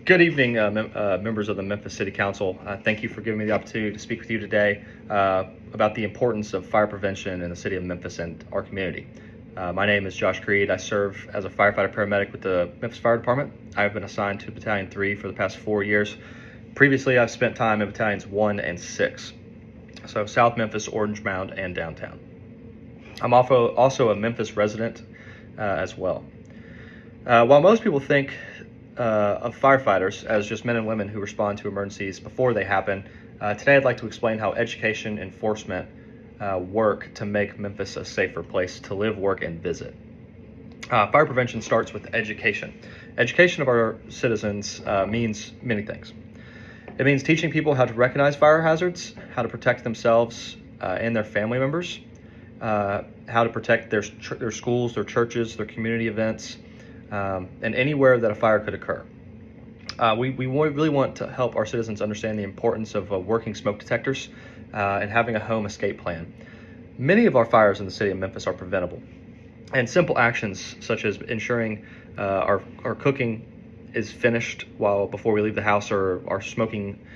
Good evening, members of the Memphis City Council. Thank you for giving me the opportunity to speak with you today about the importance of fire prevention in the city of Memphis and our community. My name is Josh Creed. I serve as a firefighter paramedic with the Memphis Fire Department. I've been assigned to Battalion 3 for the past 4 years. Previously, I've spent time in Battalions 1 and 6, so South Memphis, Orange Mound, and downtown. I'm also a Memphis resident as well. While most people think of firefighters as just men and women who respond to emergencies before they happen, today I'd like to explain how education enforcement work to make Memphis a safer place to live, work, and visit. Fire prevention starts with education. Education of our citizens means many things. It means teaching people how to recognize fire hazards, how to protect themselves and their family members, how to protect their schools, their churches, their community events, and anywhere that a fire could occur. We really want to help our citizens understand the importance of working smoke detectors and having a home escape plan. Many of our fires in the city of Memphis are preventable, and simple actions such as ensuring our cooking is finished before we leave the house, or our smoking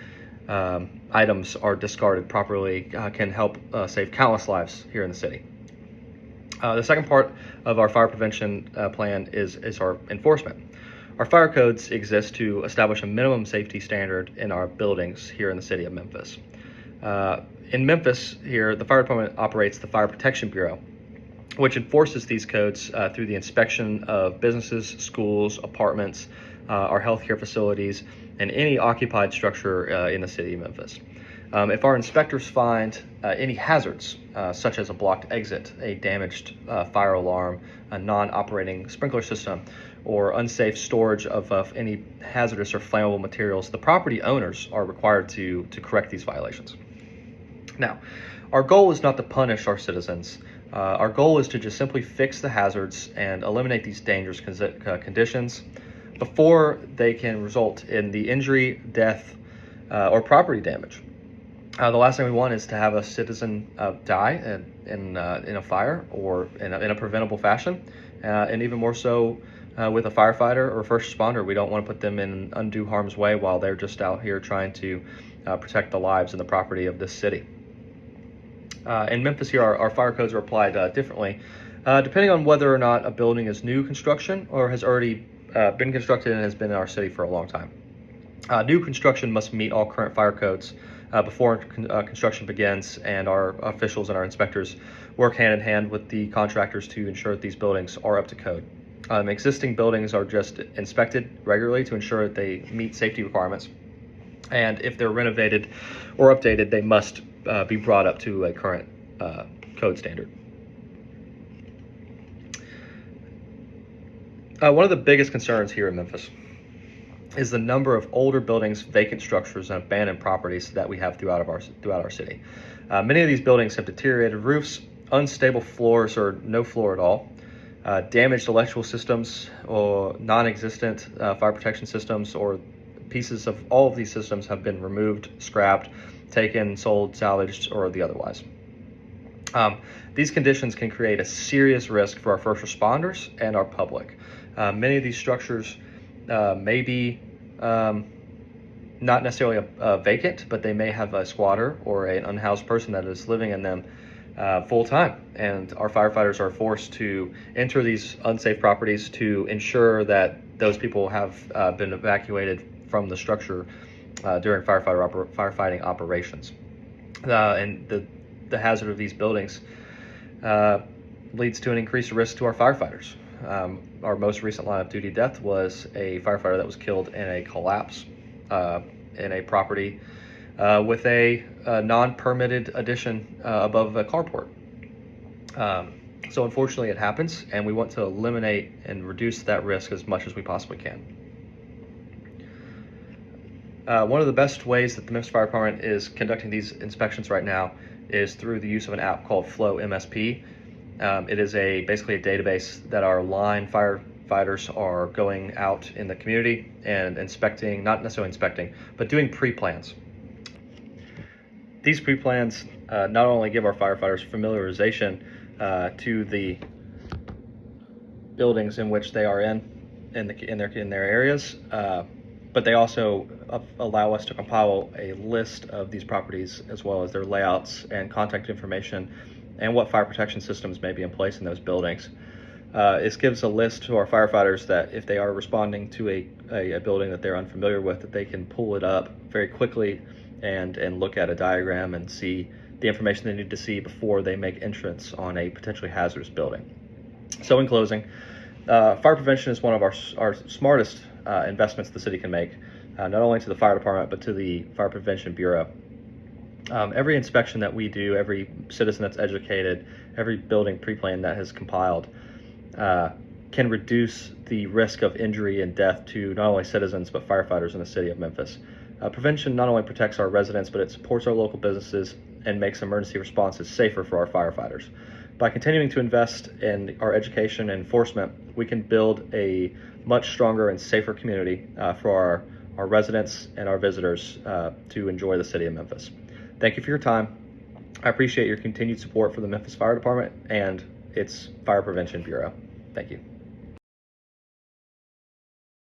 items are discarded properly can help save countless lives here in the city. The second part of our fire prevention plan is our enforcement. Our fire codes exist to establish a minimum safety standard in our buildings here in the city of Memphis. In Memphis here, the fire department operates the Fire Protection Bureau, which enforces these codes through the inspection of businesses, schools, apartments, our healthcare facilities, and any occupied structure in the city of Memphis. If our inspectors find any hazards, such as a blocked exit, a damaged fire alarm, a non-operating sprinkler system, or unsafe storage of any hazardous or flammable materials, the property owners are required to correct these violations. Now, our goal is not to punish our citizens. Our goal is to just simply fix the hazards and eliminate these dangerous conditions before they can result in the injury, death, or property damage. The last thing we want is to have a citizen die in a fire or in a preventable fashion, and even more so with a firefighter or a first responder. We don't want to put them in undue harm's way while they're just out here trying to protect the lives and the property of this city. In Memphis here, our fire codes are applied differently, depending on whether or not a building is new construction or has already been constructed and has been in our city for a long time. New construction must meet all current fire codes before construction begins, and our officials and our inspectors work hand in hand with the contractors to ensure that these buildings are up to code. Existing buildings are just inspected regularly to ensure that they meet safety requirements, and if they're renovated or updated, they must be brought up to a current code standard. One of the biggest concerns here in Memphis is the number of older buildings, vacant structures, and abandoned properties that we have throughout our city. Many of these buildings have deteriorated roofs, unstable floors or no floor at all, damaged electrical systems or non-existent fire protection systems, or pieces of all of these systems have been removed, scrapped, taken, sold, salvaged, or the otherwise. These conditions can create a serious risk for our first responders and our public. Many of these structures may be not necessarily vacant, but they may have a squatter or an unhoused person that is living in them full time. And our firefighters are forced to enter these unsafe properties to ensure that those people have been evacuated from the structure during firefighting operations. And the hazard of these buildings leads to an increased risk to our firefighters. Our most recent line of duty death was a firefighter that was killed in a collapse in a property with a non-permitted addition above a carport. So unfortunately it happens, and we want to eliminate and reduce that risk as much as we possibly can. One of the best ways that the Memphis Fire Department is conducting these inspections right now is through the use of an app called Flow MSP. It is basically a database that our line firefighters are going out in the community and inspecting, not necessarily inspecting, but doing pre-plans. These pre-plans not only give our firefighters familiarization to the buildings in which they are in their areas, but they also allow us to compile a list of these properties as well as their layouts and contact information and what fire protection systems may be in place in those buildings. This gives a list to our firefighters that if they are responding to a building that they're unfamiliar with, that they can pull it up very quickly and look at a diagram and see the information they need to see before they make entrance on a potentially hazardous building. So in closing, fire prevention is one of our smartest investments the city can make, not only to the fire department, but to the Fire Prevention Bureau. Every inspection that we do, every citizen that's educated, every building pre-plan that has compiled can reduce the risk of injury and death to not only citizens, but firefighters in the city of Memphis. Prevention not only protects our residents, but it supports our local businesses and makes emergency responses safer for our firefighters. By continuing to invest in our education and enforcement, we can build a much stronger and safer community for our residents and our visitors to enjoy the city of Memphis. Thank you for your time. I appreciate your continued support for the Memphis Fire Department and its Fire Prevention Bureau. Thank you.